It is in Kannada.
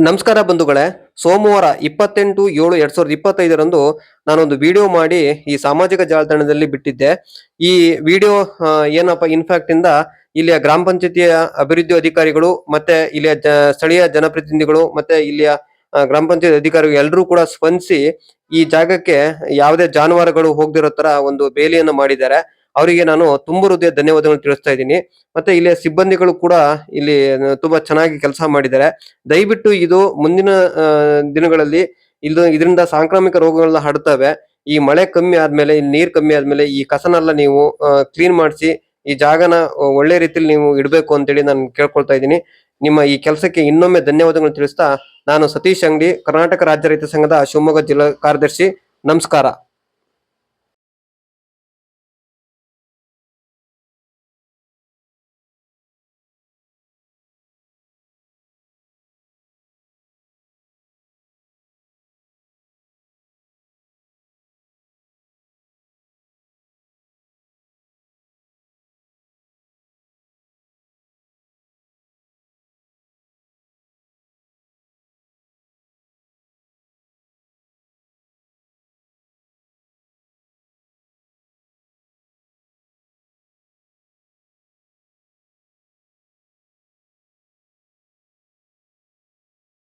ನಮಸ್ಕಾರ ಬಂಧುಗಳೇ. ಸೋಮವಾರ 28/7/2025 ನಾನೊಂದು ವಿಡಿಯೋ ಮಾಡಿ ಈ ಸಾಮಾಜಿಕ ಜಾಲತಾಣದಲ್ಲಿ ಬಿಟ್ಟಿದ್ದೆ. ಈ ವಿಡಿಯೋ ಏನಪ್ಪಾ ಇನ್ಫ್ಯಾಕ್ಟ್ ಇಂದ ಇಲ್ಲಿಯ ಗ್ರಾಮ ಪಂಚಾಯತಿಯ ಅಭಿವೃದ್ಧಿ ಅಧಿಕಾರಿಗಳು ಮತ್ತೆ ಇಲ್ಲಿಯ ಸ್ಥಳೀಯ ಜನಪ್ರತಿನಿಧಿಗಳು ಮತ್ತೆ ಇಲ್ಲಿಯ ಗ್ರಾಮ ಪಂಚಾಯತ್ ಅಧಿಕಾರಿಗಳು ಎಲ್ಲರೂ ಕೂಡ ಸ್ಪಂದಿಸಿ ಈ ಜಾಗಕ್ಕೆ ಯಾವುದೇ ಜಾನುವಾರುಗಳು ಹೋಗದಿರೋ ತರ ಒಂದು ಬೇಲಿಯನ್ನು ಮಾಡಿದ್ದಾರೆ. ಅವರಿಗೆ ನಾನು ತುಂಬ ಹೃದಯ ಧನ್ಯವಾದಗಳನ್ನು ತಿಳಿಸ್ತಾ ಇದ್ದೀನಿ. ಮತ್ತೆ ಇಲ್ಲಿಯ ಸಿಬ್ಬಂದಿಗಳು ಕೂಡ ಇಲ್ಲಿ ತುಂಬಾ ಚೆನ್ನಾಗಿ ಕೆಲಸ ಮಾಡಿದ್ದಾರೆ. ದಯವಿಟ್ಟು ಇದು ಮುಂದಿನ ದಿನಗಳಲ್ಲಿ ಇದರಿಂದ ಸಾಂಕ್ರಾಮಿಕ ರೋಗಗಳನ್ನ ಹರಡ್ತವೆ. ಈ ಮಳೆ ಕಮ್ಮಿ ಆದ್ಮೇಲೆ, ಇಲ್ಲಿ ನೀರ್ ಕಮ್ಮಿ ಆದ್ಮೇಲೆ ಈ ಕಸನೆಲ್ಲ ನೀವು ಕ್ಲೀನ್ ಮಾಡಿಸಿ ಈ ಜಾಗನ ಒಳ್ಳೆ ರೀತಿಯಲ್ಲಿ ನೀವು ಇಡಬೇಕು ಅಂತೇಳಿ ನಾನು ಕೇಳ್ಕೊಳ್ತಾ ಇದ್ದೀನಿ. ನಿಮ್ಮ ಈ ಕೆಲಸಕ್ಕೆ ಇನ್ನೊಮ್ಮೆ ಧನ್ಯವಾದಗಳನ್ನು ತಿಳಿಸ್ತಾ, ನಾನು ಸತೀಶ್ ಅಂಗಡಿ, ಕರ್ನಾಟಕ ರಾಜ್ಯ ರೈತ ಸಂಘದ ಶಿವಮೊಗ್ಗ ಜಿಲ್ಲಾ ಕಾರ್ಯದರ್ಶಿ. ನಮಸ್ಕಾರ.